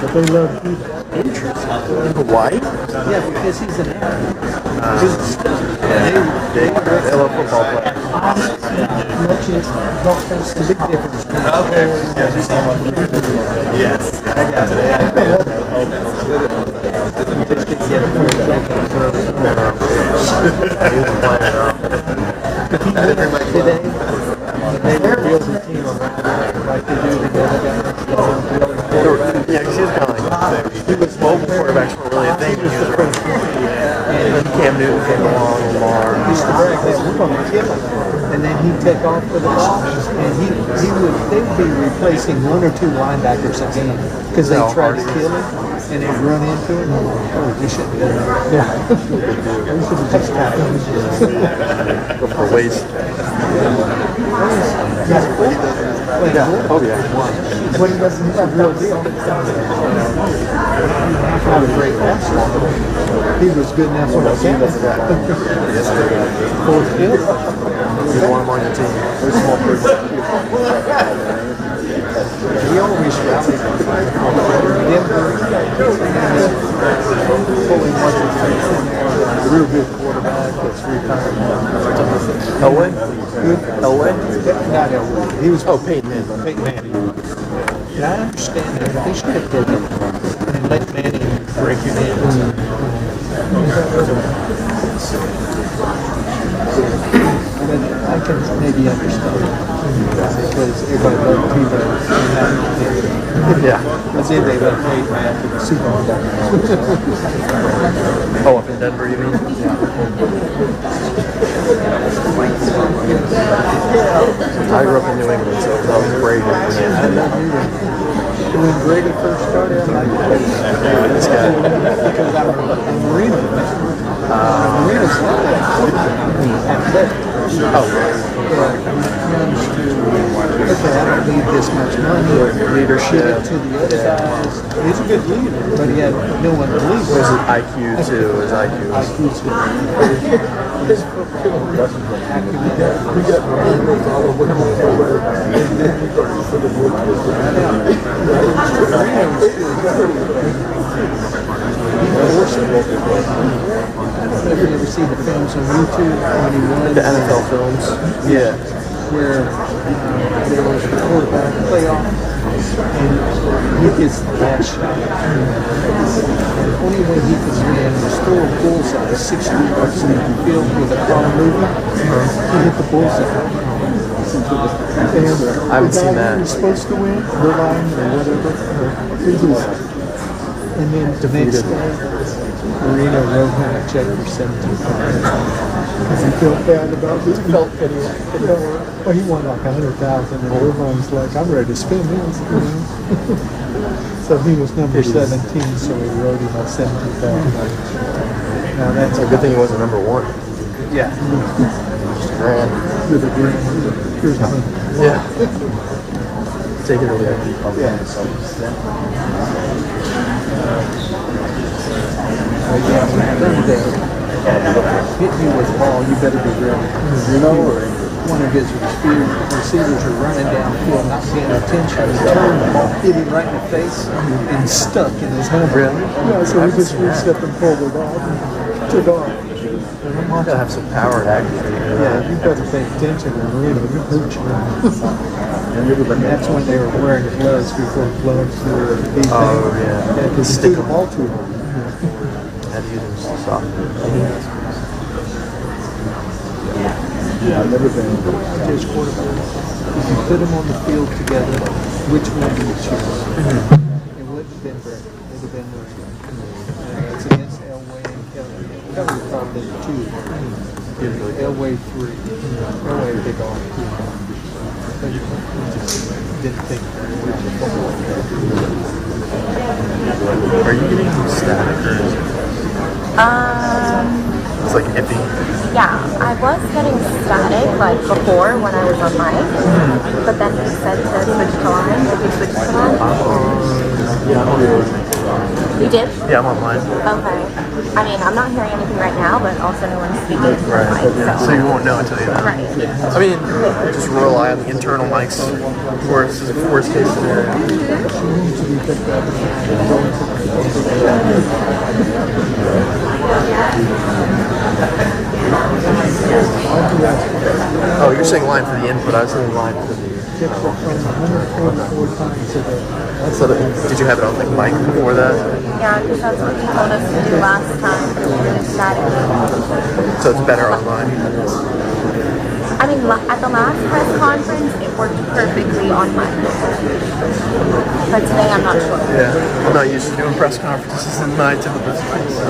but they love Cuba. Interesting. In Hawaii? Yeah, because he's an actor. They love football players. That's the big difference. Okay. Yes. I got it. Today, they build a team around like they do the other guys. Yeah, because he was kind of like mobile quarterbacks weren't really a thing when he was around. And then Cam Newton came along, Lamar. He used to brag that we're going to kill him. And then he'd take off for the ball, and they would be replacing one or two linebackers a game because they try to kill him, and they'd run into him. Oh, we shouldn't do that. Yeah. We should have just tackled him. Go for waste. Yeah. Oh, yeah. When he doesn't have real deal. Not a great passer. He was good enough for the game. Fourth field. You want him on your team. Very small person. He always rallied. Pulling one of the real good quarterback that's retired now. Elway? Elway? Not Elway. He was Peyton Manning. Peyton Manning. And I understand that they should have taken him and let Manning break your hands. But I can maybe understand because everybody loved Tebow. Yeah. But then they left Peyton Manning to the Super Bowl. Oh, up in Denver, you mean? Yeah. I grew up in New England, so it was always Brady. I love New England. When Brady first started, I liked Brady. This guy. Because I'm a Marino fan. Marino's athletic. Oh, But when it comes to, okay, I don't need this much money, leadership. give it to the other guys. He's a good leader, but he had no one to lead. Was it IQ too? His IQ was... IQ's good. His football acumen. I don't know if you ever see the films on YouTube when he won The NFL films? Yeah. where there was a quarterback playoff and he gets the last shot. And the only way he could win was throw a bullseye 60 yards in the field with a car moving. He hit the bullseye. And I haven't seen that. He was supposed to win, Irvine or whatever. And then the next day, Marino wrote him a check for $17,000 because he felt bad about this. He felt pity. Well, he won like $100,000, and Irvine's like, "I'm ready to spend this." You know? So he was number 17, so he wrote him a $17,000. Now that's It's a good thing he wasn't number one. Yeah. Just a grand. With a grand. Here's $100. Yeah. Take it or leave it. Yeah. Yeah, when Thursday hit you with the ball, you better be ready. You know, one of his receivers are running downfield, not paying attention, and turned the ball, hit him right in the face, and stuck in his helmet. Really? Yeah, so he just reached up and pulled it off and took off. You gotta have some power and accuracy. Yeah, you better pay attention or Marino will hurt you. And that's when they were wearing gloves before gloves were these Oh, things. yeah. Yeah, because he threw the ball too hard. Had to use them soft. Yeah, I've never been just quarterback. If you put them on the field together, which one do you choose? It wouldn't have been Brady. It would have been those guys. It's against Elway and Kelly. Kelly was probably 2. Elway 3. Elway big off 2. Didn't think Are you getting static or is it? It's like iffy. Yeah, I was getting static like before when I was on mic, but then he said to switch to line. Did you switch to line? Yeah, I'm on. You did? Yeah, I'm online. Okay. I mean, I'm not hearing anything right now, but also no one's speaking into the mic, So you won't know until you know. Right. I mean, just rely on the internal mics. Worst case scenario. Oh, you're saying line for the input. I was saying line for the. So did you have it on like mic before that? Yeah, because that's what he told us to do last time. So it's better online. I mean, at the last press conference, it worked perfectly on mic. But today, I'm not sure. Yeah, I'm not used to doing press conferences in my typical space.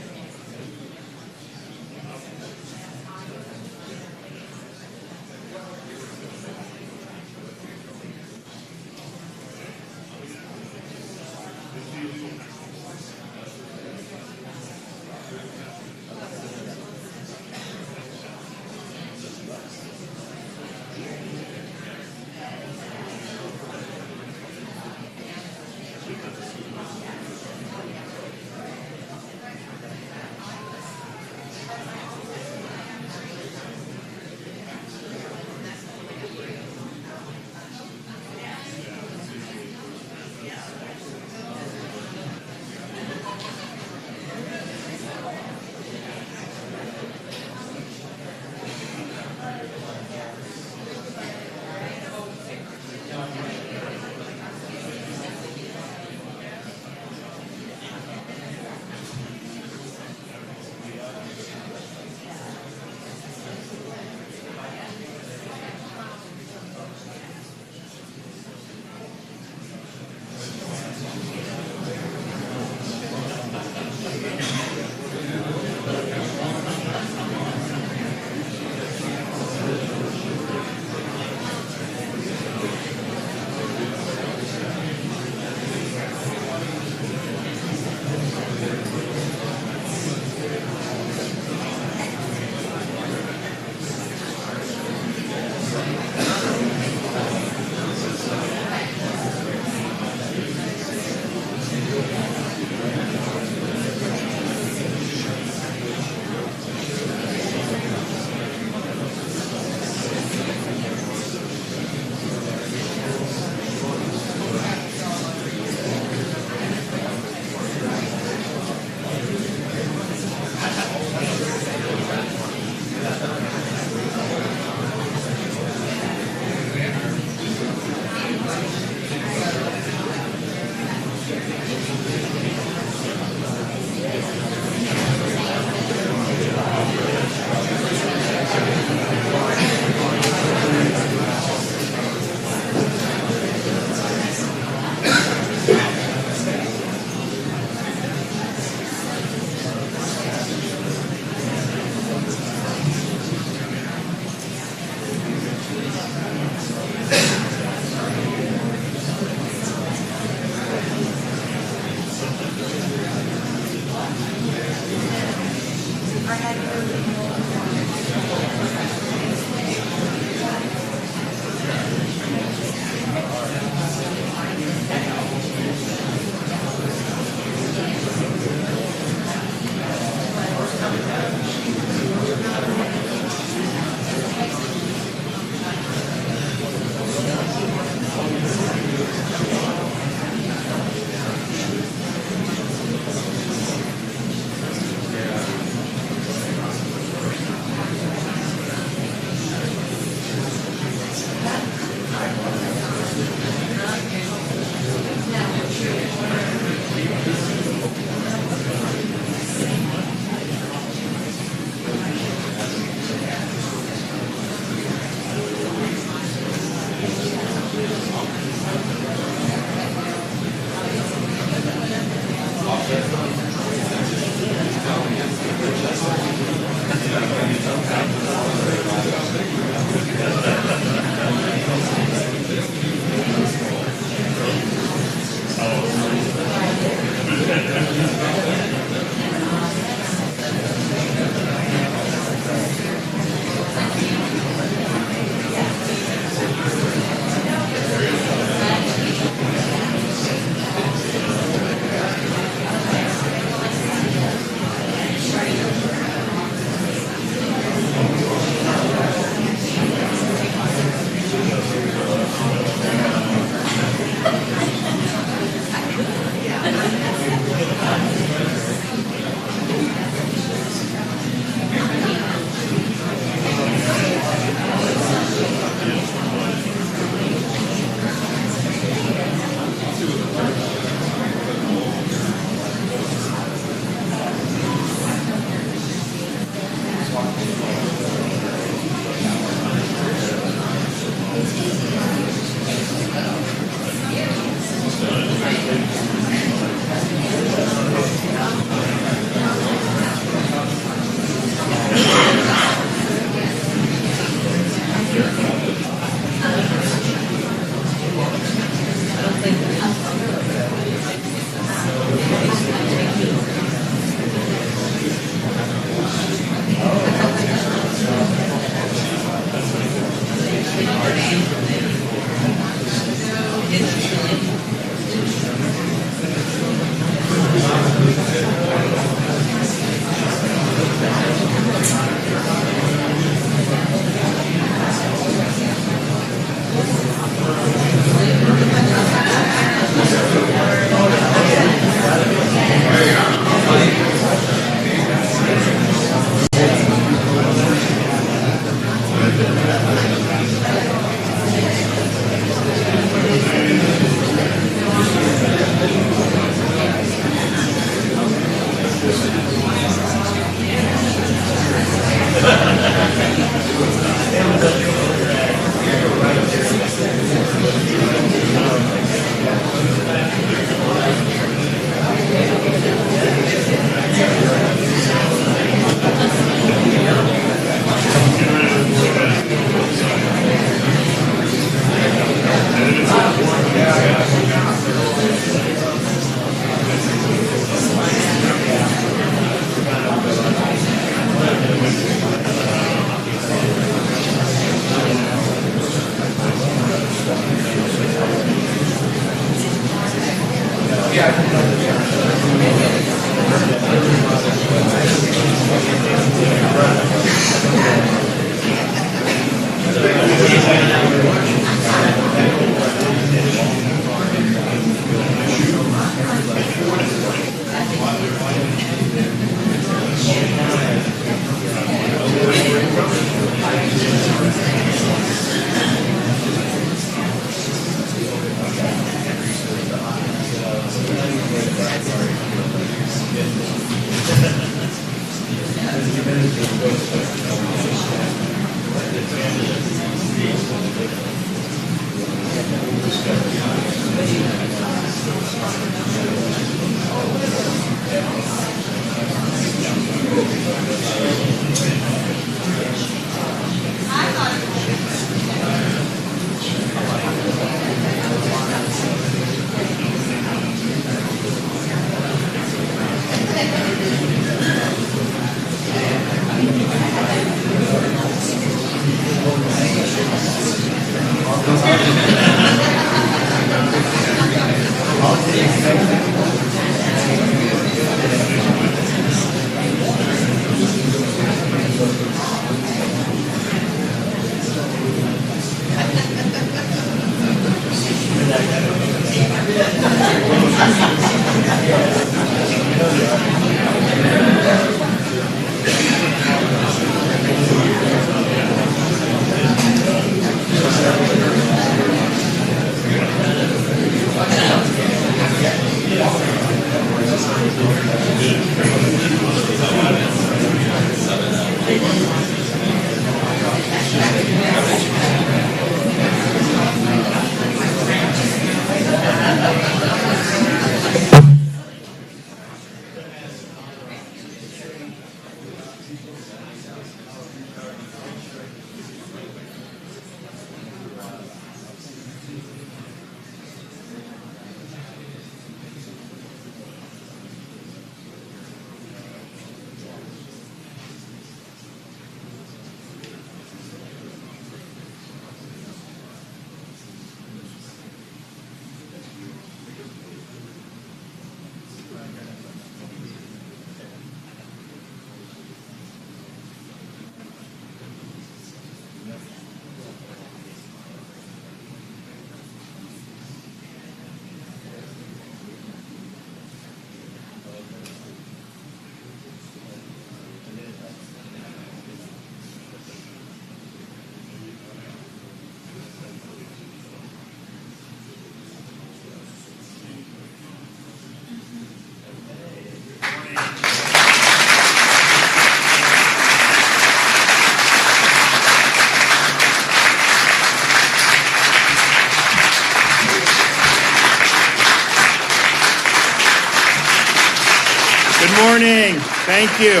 Good morning. Thank you.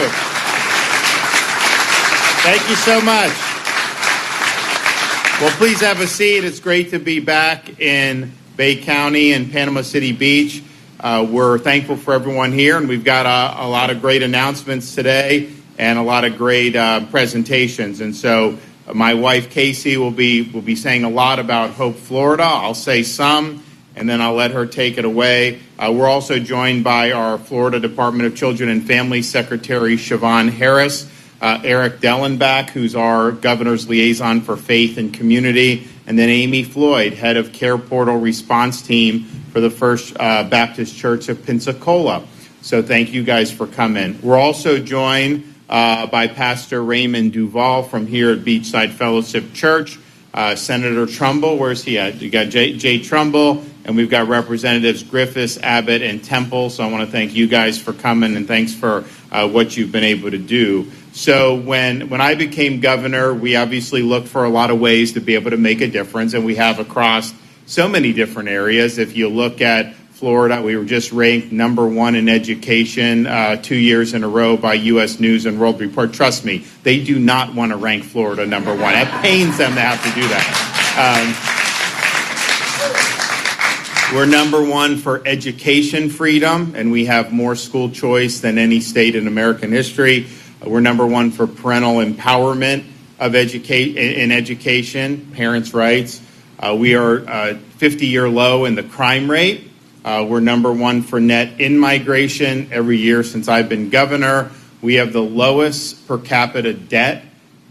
Thank you so much. Well, please have a seat. It's great to be back in Bay County and Panama City Beach. We're thankful for everyone here, and we've got a lot of great announcements today and a lot of great presentations. And so my wife, Casey, will be saying a lot about Hope, Florida. I'll say some, and then I'll let her take it away. We're also joined by our Florida Department of Children and Family Secretary, Siobhan Harris, Eric Dellenbach, who's our governor's liaison for faith and community, and then Amy Floyd, head of Care Portal Response Team for the First Baptist Church of Pensacola. So thank you guys for coming. We're also joined by Pastor Raymond Duval from here at Beachside Fellowship Church, Senator Trumbull. Where's he at? You got Jay Trumbull, and we've got Representatives Griffiths, Abbott, and Temple. So I want to thank you guys for coming, and thanks for what you've been able to do. So when I became governor, we obviously looked for a lot of ways to be able to make a difference, and we have across so many different areas. If you look at Florida, we were just ranked #1 in education 2 years in a row by U.S. News and World Report. Trust me, they do not want to rank Florida #1. It pains them to have to do that. We're #1 for education freedom, and we have more school choice than any state in American history. We're #1 for parental empowerment of education, parents' rights. We are 50-year low in the crime rate. We're number one for net in-migration every year since I've been governor. We have the lowest per capita debt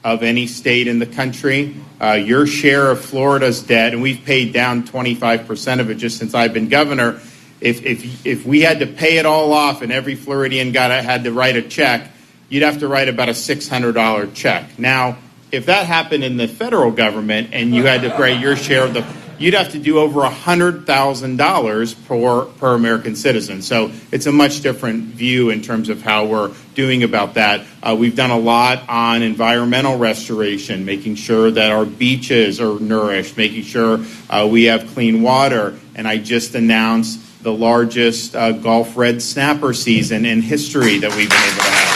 of any state in the country. Your share of Florida's debt, and we've paid down 25% of it just since I've been governor. If we had to pay it all off and every Floridian had to write a check, you'd have to write about a $600 check. Now, if that happened in the federal government and you had to pay your share of you'd have to do over $100,000 per American citizen. So it's a much different view in terms of how we're doing about that. We've done a lot on environmental restoration, making sure that our beaches are nourished, making sure we have clean water. And I just announced the largest Gulf red snapper season in history that we've been able to have.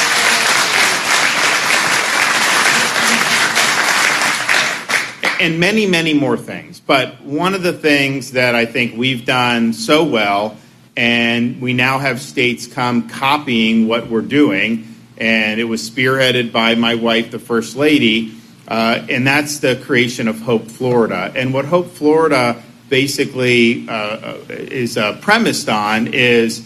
And many, many more things. But one of the things that I think we've done so well, and we now have states come copying what we're doing, and it was spearheaded by my wife, the First Lady, and that's the creation of Hope Florida. And what Hope Florida basically is premised on is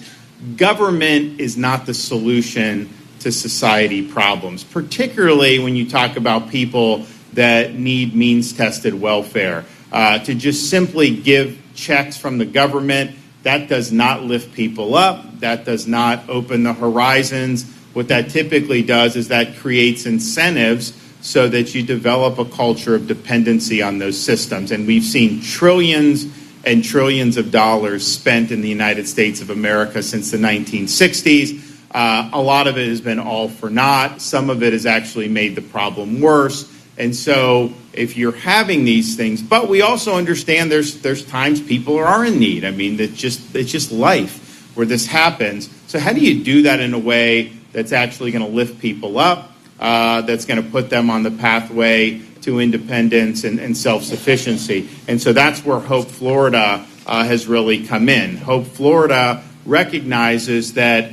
government is not the solution to society problems, particularly when you talk about people that need means-tested welfare. To just simply give checks from the government, that does not lift people up. That does not open the horizons. What that typically does is that creates incentives so that you develop a culture of dependency on those systems. And we've seen trillions and trillions of dollars spent in the United States of America since the 1960s. A lot of it has been all for naught. Some of it has actually made the problem worse. And so if you're having these things, but we also understand there's times people are in need. I mean, it's just life where this happens. So how do you do that in a way that's actually going to lift people up, that's going to put them on the pathway to independence and self-sufficiency? And so that's where Hope Florida has really come in. Hope Florida recognizes that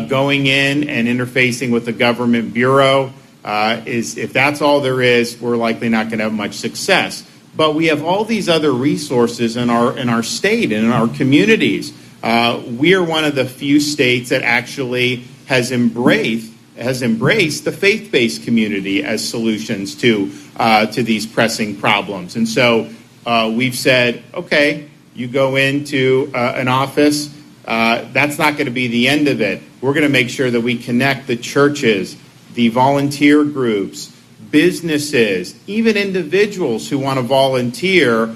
going in and interfacing with the government bureau is, if that's all there is, we're likely not going to have much success. But we have all these other resources in our state and in our communities. We are one of the few states that actually has embraced the faith-based community as solutions to these pressing problems. And so we've said, okay, you go into an office, that's not going to be the end of it. We're going to make sure that we connect the churches, the volunteer groups, businesses, even individuals who want to volunteer,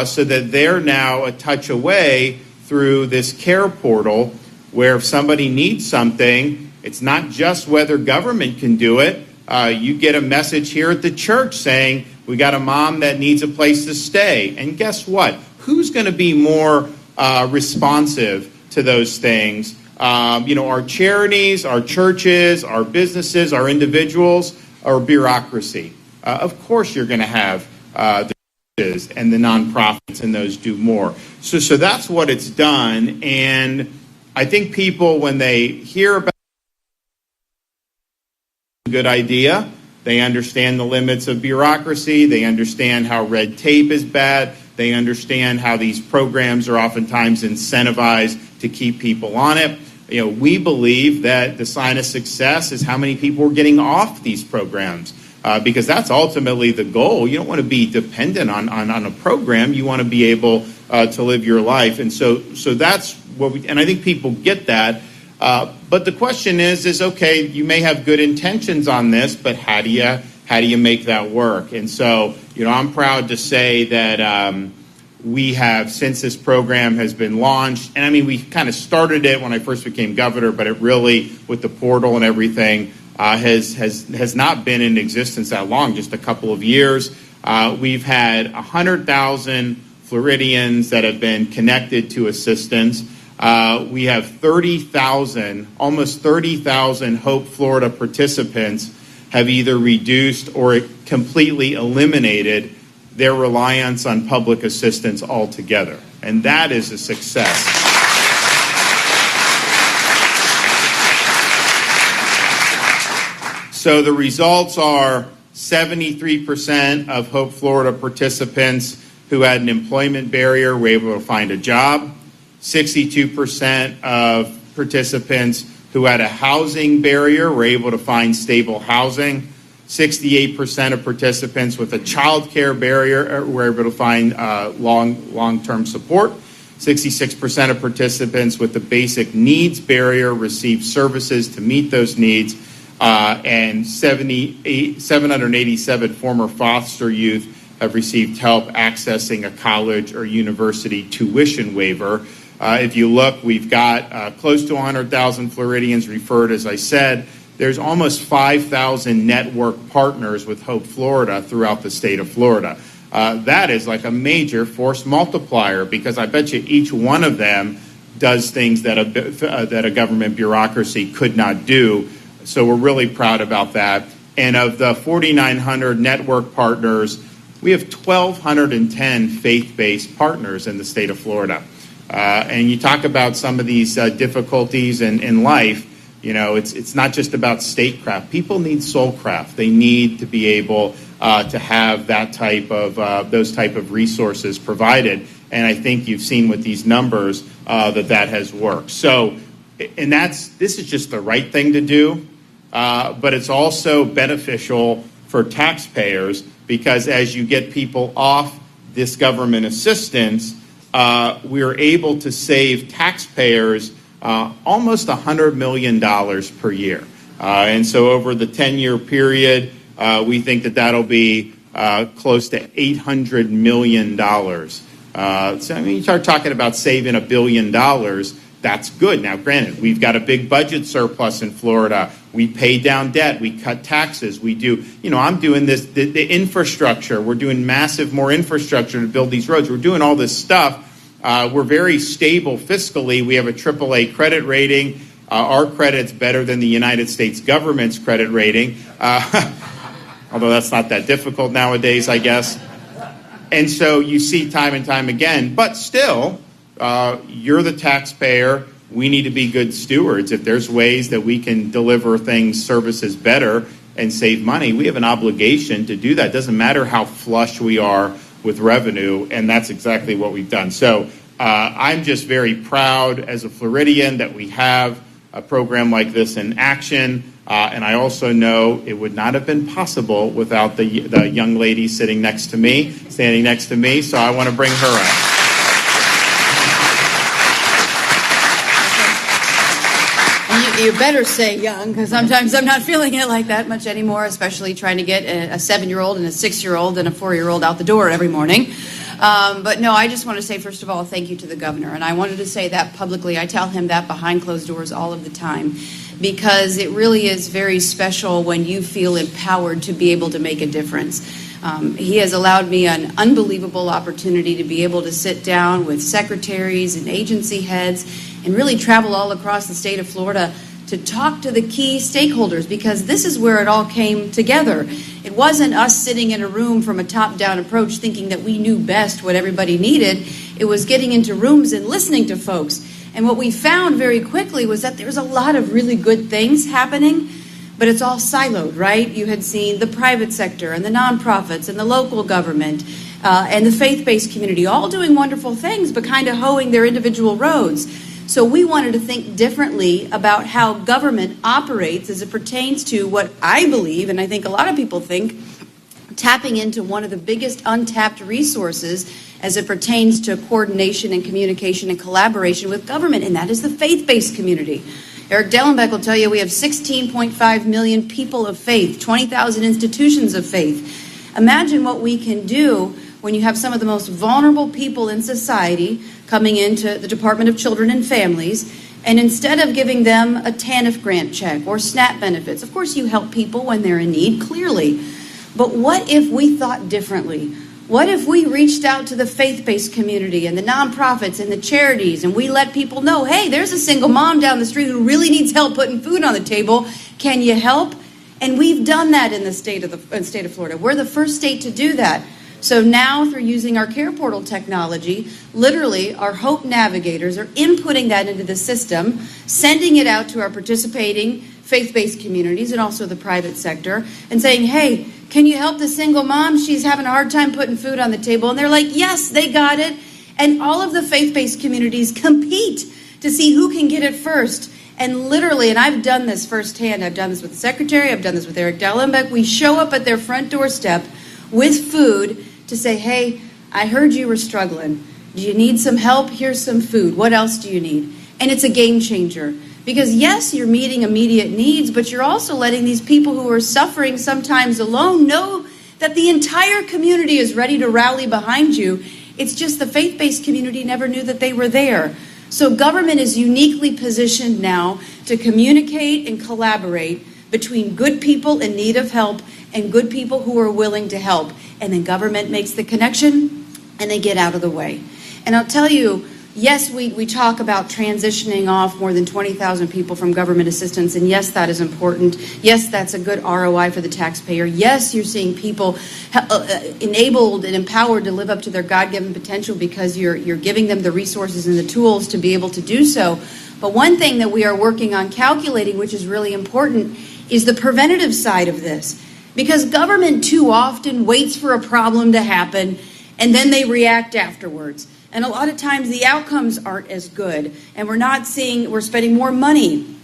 so that they're now a touch away through this care portal where if somebody needs something, it's not just whether government can do it. You get a message here at the church saying, we got a mom that needs a place to stay. And guess what? Who's going to be more responsive to those things? Our charities, our churches, our businesses, our individuals, or bureaucracy. Of course you're going to have the churches and the nonprofits, and those do more. So that's what it's done. And I think people, when they hear about a good idea, they understand the limits of bureaucracy, they understand how red tape is bad, they understand how these programs are oftentimes incentivized to keep people on it. We believe that the sign of success is how many people are getting off these programs, because that's ultimately the goal. You don't want to be dependent on a program. You want to be able to live your life. And so that's what and I think people get that. But the question is okay, you may have good intentions on this, but how do you make that work? And so, I'm proud to say that we have, since this program has been launched, and I mean, we kind of started it when I first became governor, but it really, with the portal and everything, has not been in existence that long, just a couple of years. We've had 100,000 Floridians that have been connected to assistance. We have almost 30,000 Hope Florida participants have either reduced or completely eliminated their reliance on public assistance altogether. And that is a success. So the results are 73% of Hope Florida participants who had an employment barrier were able to find a job. 62% of participants who had a housing barrier were able to find stable housing. 68% of participants with a child care barrier were able to find long-term support. 66% of participants with the basic needs barrier received services to meet those needs. And 787 former foster youth have received help accessing a college or university tuition waiver. If you look, we've got close to 100,000 Floridians referred, as I said. There's almost 5,000 network partners with Hope Florida throughout the state of Florida. That is like a major force multiplier, because I bet you each one of them does things that a government bureaucracy could not do. So we're really proud about that. And of the 4,900 network partners, we have 1,210 faith-based partners in the state of Florida. And you talk about some of these difficulties in life. You know, it's not just about statecraft. People need soulcraft. They need to be able to have that type of those type of resources provided. And I think you've seen with these numbers that has worked. So, and this is just the right thing to do, but it's also beneficial for taxpayers, because as you get people off this government assistance, we're able to save taxpayers almost $100 million per year. And so over the 10-year period, we think that'll be close to $800 million. So, I mean, you start talking about saving $1 billion, that's good. Now, granted, we've got a big budget surplus in Florida. We pay down debt. We cut taxes. We do, I'm doing this, the infrastructure. We're doing more infrastructure to build these roads. We're doing all this stuff. We're very stable fiscally. We have a AAA credit rating. Our credit's better than the United States government's credit rating, although that's not that difficult nowadays, I guess. And so you see time and time again, but still, you're the taxpayer. We need to be good stewards. If there's ways that we can deliver services better and save money, we have an obligation to do that. It doesn't matter how flush we are with revenue, and that's exactly what we've done. So I'm just very proud as a Floridian that we have a program like this in action, and I also know it would not have been possible without the young lady standing next to me, so I want to bring her up. You better say young, because sometimes I'm not feeling it like that much anymore, especially trying to get a 7-year-old and a 6-year-old and a 4-year-old out the door every morning. But no, I just want to say, first of all, thank you to the governor. And I wanted to say that publicly. I tell him that behind closed doors all of the time, because it really is very special when you feel empowered to be able to make a difference. He has allowed me an unbelievable opportunity to be able to sit down with secretaries and agency heads and really travel all across the state of Florida to talk to the key stakeholders, because this is where it all came together. It wasn't us sitting in a room from a top-down approach thinking that we knew best what everybody needed. It was getting into rooms and listening to folks. And what we found very quickly was that there's a lot of really good things happening, but it's all siloed, right? You had seen the private sector and the nonprofits and the local government and the faith-based community all doing wonderful things, but kind of hoeing their individual roads. So we wanted to think differently about how government operates as it pertains to what I believe, and I think a lot of people think, tapping into one of the biggest untapped resources as it pertains to coordination and communication and collaboration with government, and that is the faith-based community. Eric Dellenbeck will tell you we have 16.5 million people of faith, 20,000 institutions of faith. Imagine what we can do when you have some of the most vulnerable people in society coming into the Department of Children and Families, and instead of giving them a TANF grant check or SNAP benefits, of course you help people when they're in need, clearly, but what if we thought differently? What if we reached out to the faith-based community and the nonprofits and the charities, and we let people know, hey, there's a single mom down the street who really needs help putting food on the table. Can you help? And we've done that in the state of Florida. We're the first state to do that. So now, through using our Care Portal technology, literally our Hope Navigators are inputting that into the system, sending it out to our participating faith-based communities and also the private sector, and saying, hey, can you help the single mom? She's having a hard time putting food on the table. And they're like, yes, they got it. And all of the faith-based communities compete to see who can get it first. And literally, and I've done this firsthand, I've done this with the secretary, I've done this with Eric Dallenbeck, we show up at their front doorstep with food to say, hey, I heard you were struggling. Do you need some help? Here's some food. What else do you need? And it's a game changer. Because yes, you're meeting immediate needs, but you're also letting these people who are suffering sometimes alone know that the entire community is ready to rally behind you. It's just the faith-based community never knew that they were there. So government is uniquely positioned now to communicate and collaborate between good people in need of help and good people who are willing to help. And then government makes the connection and they get out of the way. And I'll tell you, yes, we talk about transitioning off more than 20,000 people from government assistance, and yes, that is important. Yes, that's a good ROI for the taxpayer. Yes, you're seeing people enabled and empowered to live up to their God-given potential because you're giving them the resources and the tools to be able to do so. But one thing that we are working on calculating, which is really important, is the preventative side of this. Because government too often waits for a problem to happen, and then they react afterwards. And a lot of times the outcomes aren't as good, and we're spending more money,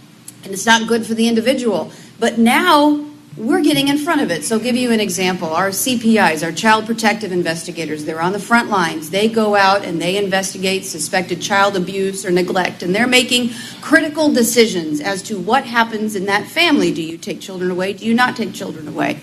and it's not good for the individual. But now we're getting in front of it. So I'll give you an example. Our CPIs, our child protective investigators, they're on the front lines. They go out and they investigate suspected child abuse or neglect, and they're making critical decisions as to what happens in that family. Do you take children away? Do you not take children away?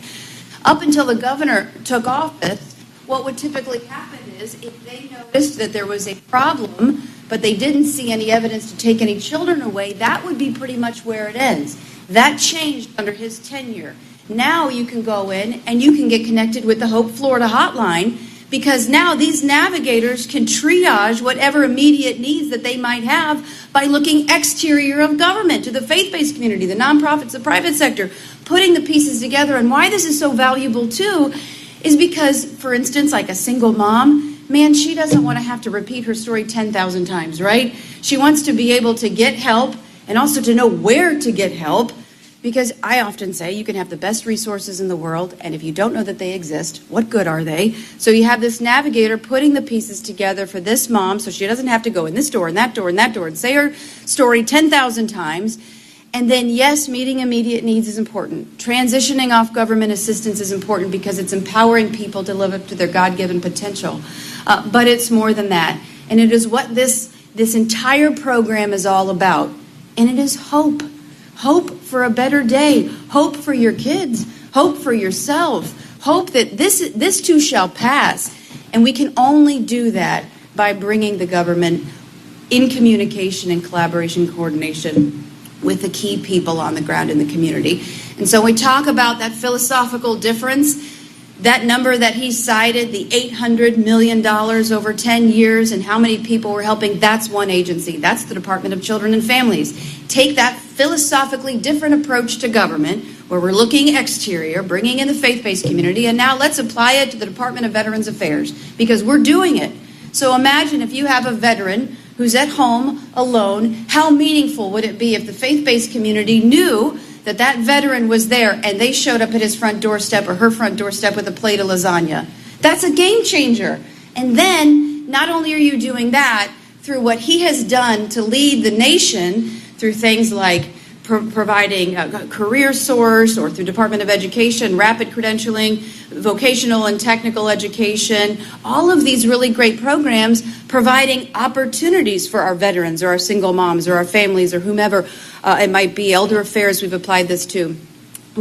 Up until the governor took office, what would typically happen is if they noticed that there was a problem, but they didn't see any evidence to take any children away, that would be pretty much where it ends. That changed under his tenure. Now you can go in and you can get connected with the Hope Florida hotline, because now these navigators can triage whatever immediate needs that they might have by looking exterior of government to the faith-based community, the nonprofits, the private sector, putting the pieces together. And why this is so valuable too is because, for instance, like a single mom, man, she doesn't want to have to repeat her story 10,000 times, right? She wants to be able to get help and also to know where to get help, because I often say you can have the best resources in the world, and if you don't know that they exist, what good are they? So you have this navigator putting the pieces together for this mom so she doesn't have to go in this door and that door and that door and say her story 10,000 times. And then, yes, meeting immediate needs is important. Transitioning off government assistance is important because it's empowering people to live up to their God-given potential. But it's more than that. And it is what this entire program is all about. And it is hope. Hope for a better day. Hope for your kids. Hope for yourself. Hope that this too shall pass. And we can only do that by bringing the government in communication and collaboration, coordination with the key people on the ground in the community. And so we talk about that philosophical difference, that number that he cited, the $800 million over 10 years and how many people we're helping, that's one agency. That's the Department of Children and Families. Take that philosophically different approach to government, where we're looking exterior, bringing in the faith-based community, and now let's apply it to the Department of Veterans Affairs, because we're doing it. So imagine if you have a veteran who's at home alone, how meaningful would it be if the faith-based community knew that that veteran was there and they showed up at his front doorstep or her front doorstep with a plate of lasagna? That's a game changer. And then not only are you doing that through what he has done to lead the nation through things like providing a career source, or through Department of Education, rapid credentialing, vocational and technical education, all of these really great programs providing opportunities for our veterans or our single moms or our families or whomever it might be. Elder affairs, we've applied this to.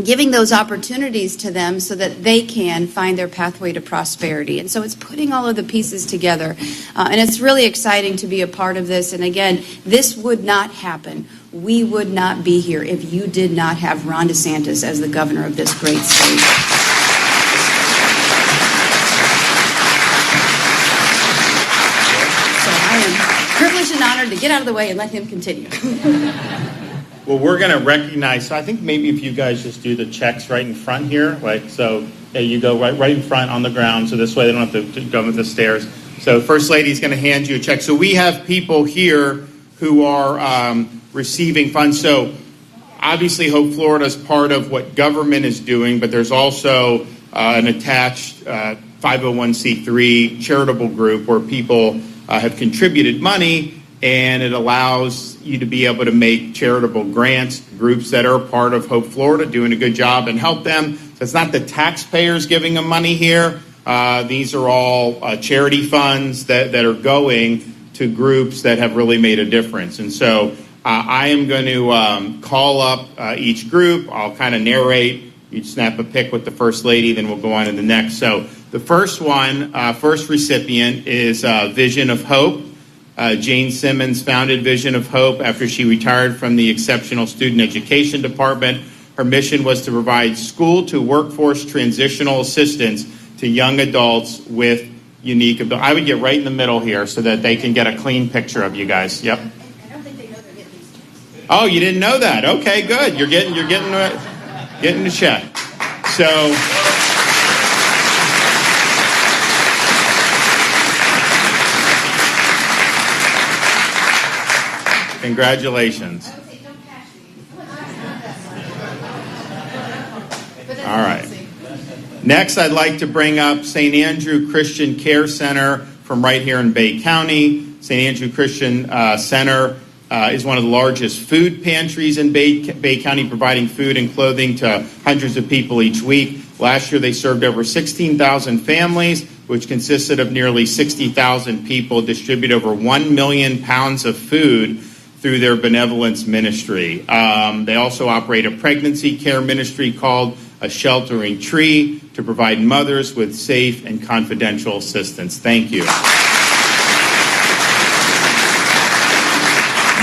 Giving those opportunities to them so that they can find their pathway to prosperity. And so it's putting all of the pieces together. And it's really exciting to be a part of this. And again, this would not happen. We would not be here if you did not have Ron DeSantis as the governor of this great state. So I am privileged and honored to get out of the way and let him continue. Well, we're going to recognize, so I think maybe if you guys just do the checks right in front here, like, so you go right in front on the ground, so this way they don't have to go up the stairs. So First Lady's going to hand you a check. So we have people here who are receiving funds. So obviously Hope Florida is part of what government is doing, but there's also an attached 501c3 charitable group where people have contributed money, and it allows you to be able to make charitable grants, groups that are part of Hope Florida doing a good job, and help them. So it's not the taxpayers giving them money here. These are all charity funds that are going to groups that have really made a difference. And so I am going to call up each group. I'll kind of narrate. You snap a pic with the First Lady, then we'll go on to the next. So the first one, first recipient is Vision of Hope. Jane Simmons founded Vision of Hope after she retired from the Exceptional Student Education Department. Her mission was to provide school to workforce transitional assistance to young adults with unique abilities. I would get right in the middle here so that they can get a clean picture of you guys. Yep. I don't think they know they're getting these checks. Oh, you didn't know that? Okay, good. You're getting the check. So congratulations. All right. Next, I'd like to bring up St. Andrew Christian Care Center from right here in Bay County. St. Andrew Christian Center is one of the largest food pantries in Bay County, providing food and clothing to hundreds of people each week. Last year, they served over 16,000 families, which consisted of nearly 60,000 people, distribute over 1 million pounds of food through their benevolence ministry. They also operate a pregnancy care ministry called A Sheltering Tree to provide mothers with safe and confidential assistance. Thank you.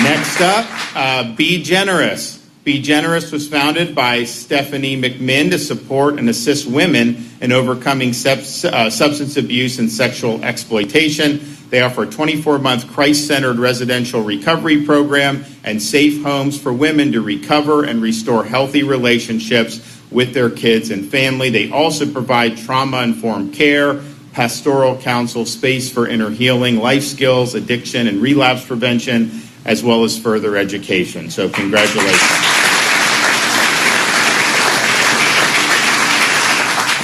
Next up, Be Generous. Be Generous was founded by Stephanie McMinn to support and assist women in overcoming substance abuse and sexual exploitation. They offer a 24-month Christ-centered residential recovery program and safe homes for women to recover and restore healthy relationships with their kids and family. They also provide trauma-informed care, pastoral counsel, space for inner healing, life skills, addiction, and relapse prevention, as well as further education. So congratulations.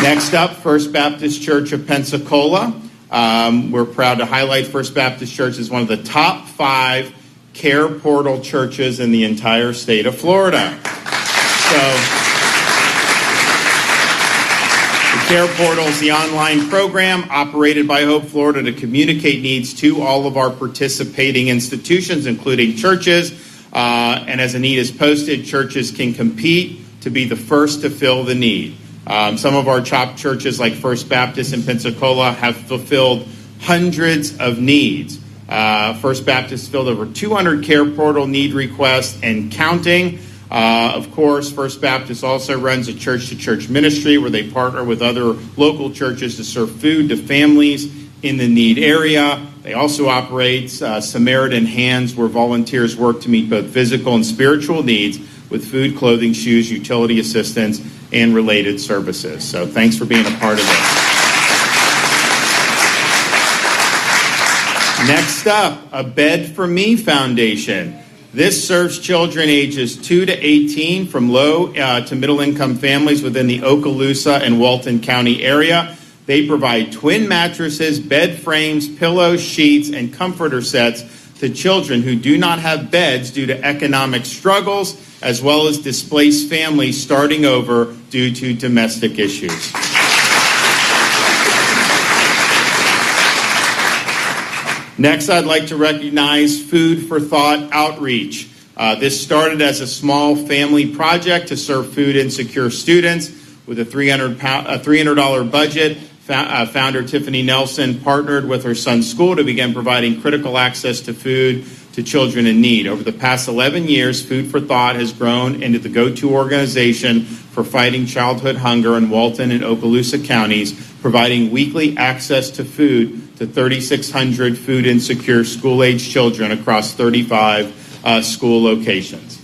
Next up, First Baptist Church of Pensacola. We're proud to highlight First Baptist Church as one of the top 5 care portal churches in the entire state of Florida. So the Care Portal is the online program operated by Hope Florida to communicate needs to all of our participating institutions, including churches. And as a need is posted, churches can compete to be the first to fill the need. Some of our top churches, like First Baptist in Pensacola, have fulfilled hundreds of needs. First Baptist filled over 200 Care Portal need requests and counting. Of course, First Baptist also runs a church-to-church ministry where they partner with other local churches to serve food to families in the need area. They also operate Samaritan Hands, where volunteers work to meet both physical and spiritual needs with food, clothing, shoes, utility assistance, and related services. So thanks for being a part of this. Next up, a Bed for Me Foundation. This serves children ages 2 to 18 from low to middle income families within the Okaloosa and Walton County area. They provide twin mattresses, bed frames, pillows, sheets, and comforter sets to children who do not have beds due to economic struggles, as well as displaced families starting over due to domestic issues. Next, I'd like to recognize Food for Thought Outreach. This started as a small family project to serve food insecure students with a $300 budget. Founder Tiffany Nelson partnered with her son's school to begin providing critical access to food to children in need. Over the past 11 years, Food for Thought has grown into the go-to organization for fighting childhood hunger in Walton and Okaloosa counties, providing weekly access to food to 3,600 food insecure school-age children across 35 school locations.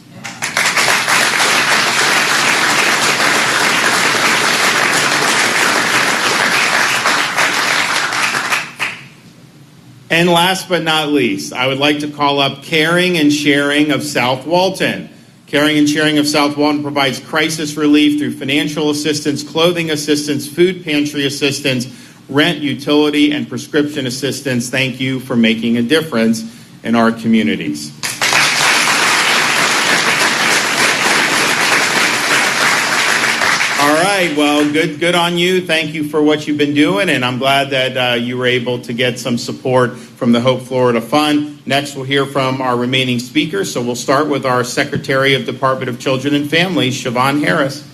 And last but not least, I would like to call up Caring and Sharing of South Walton. Caring and Sharing of South Walton provides crisis relief through financial assistance, clothing assistance, food pantry assistance, rent, utility, and prescription assistance. Thank you for making a difference in our communities. All right, well, good on you. Thank you for what you've been doing, and I'm glad that you were able to get some support from the Hope Florida Fund. Next, we'll hear from our remaining speakers, so we'll start with our Secretary of Department of Children and Families, Siobhan Harris.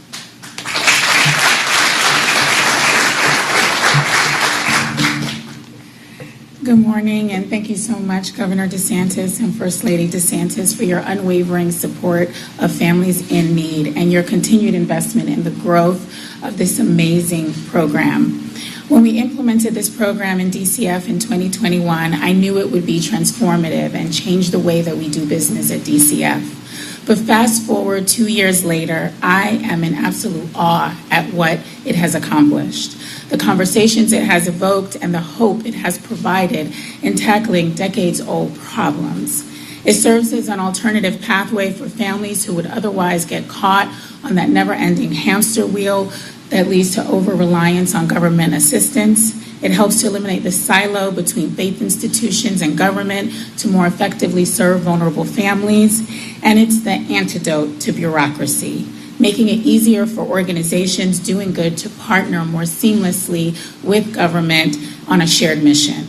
Good morning, and thank you so much, Governor DeSantis and First Lady DeSantis, for your unwavering support of families in need and your continued investment in the growth of this amazing program. When we implemented this program in DCF in 2021, I knew it would be transformative and change the way that we do business at DCF. But fast forward 2 years later, I am in absolute awe at what it has accomplished. The conversations it has evoked and the hope it has provided in tackling decades-old problems. It serves as an alternative pathway for families who would otherwise get caught on that never-ending hamster wheel that leads to over-reliance on government assistance. It helps to eliminate the silo between faith institutions and government to more effectively serve vulnerable families. And it's the antidote to bureaucracy, making it easier for organizations doing good to partner more seamlessly with government on a shared mission.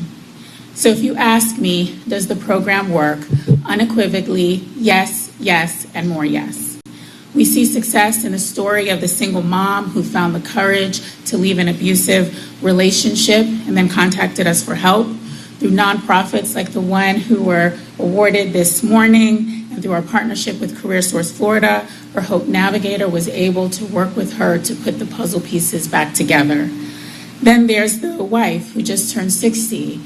So if you ask me, does the program work? Unequivocally, yes, yes, and more yes. We see success in the story of the single mom who found the courage to leave an abusive relationship and then contacted us for help, through nonprofits like the one who were awarded this morning, and through our partnership with CareerSource Florida. Her Hope Navigator was able to work with her to put the puzzle pieces back together. Then there's the wife who just turned 60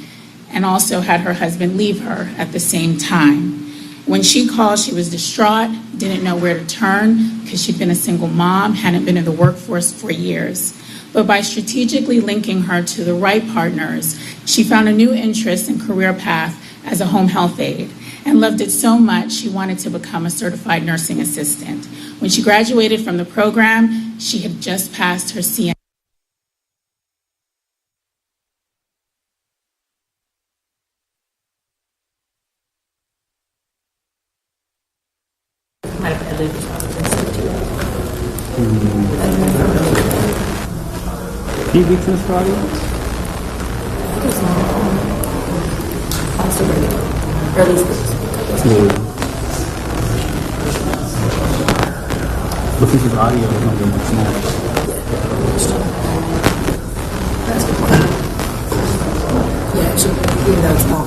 and also had her husband leave her at the same time. When she called, she was distraught, didn't know where to turn because she'd been a single mom, hadn't been in the workforce for years. But by strategically linking her to the right partners, she found a new interest and career path as a home health aide and loved it so much she wanted to become a certified nursing assistant. When she graduated from the program, she had just passed her CNA. Can you beat this for audience? But this is audio, it's not very much Yeah, it should, even though it's not.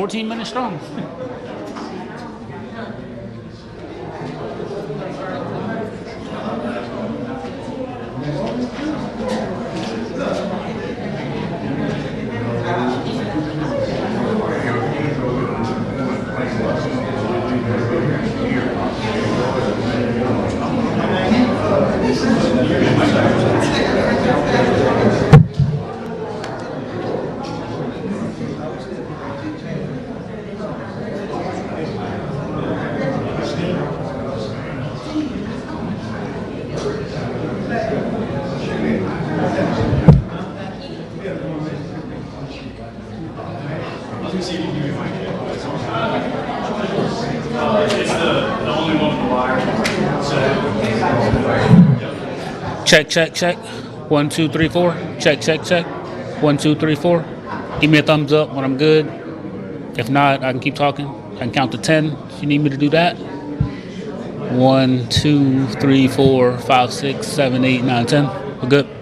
Minutes strong. Check. 1, 2, 3, 4. Check. 1, 2, 3, 4. Give me a thumbs up when I'm good. If not, I can keep talking. I can count to 10 if you need me to do that. 1, 2, 3, 4, 5, 6, 7, 8, 9, 10. We're good.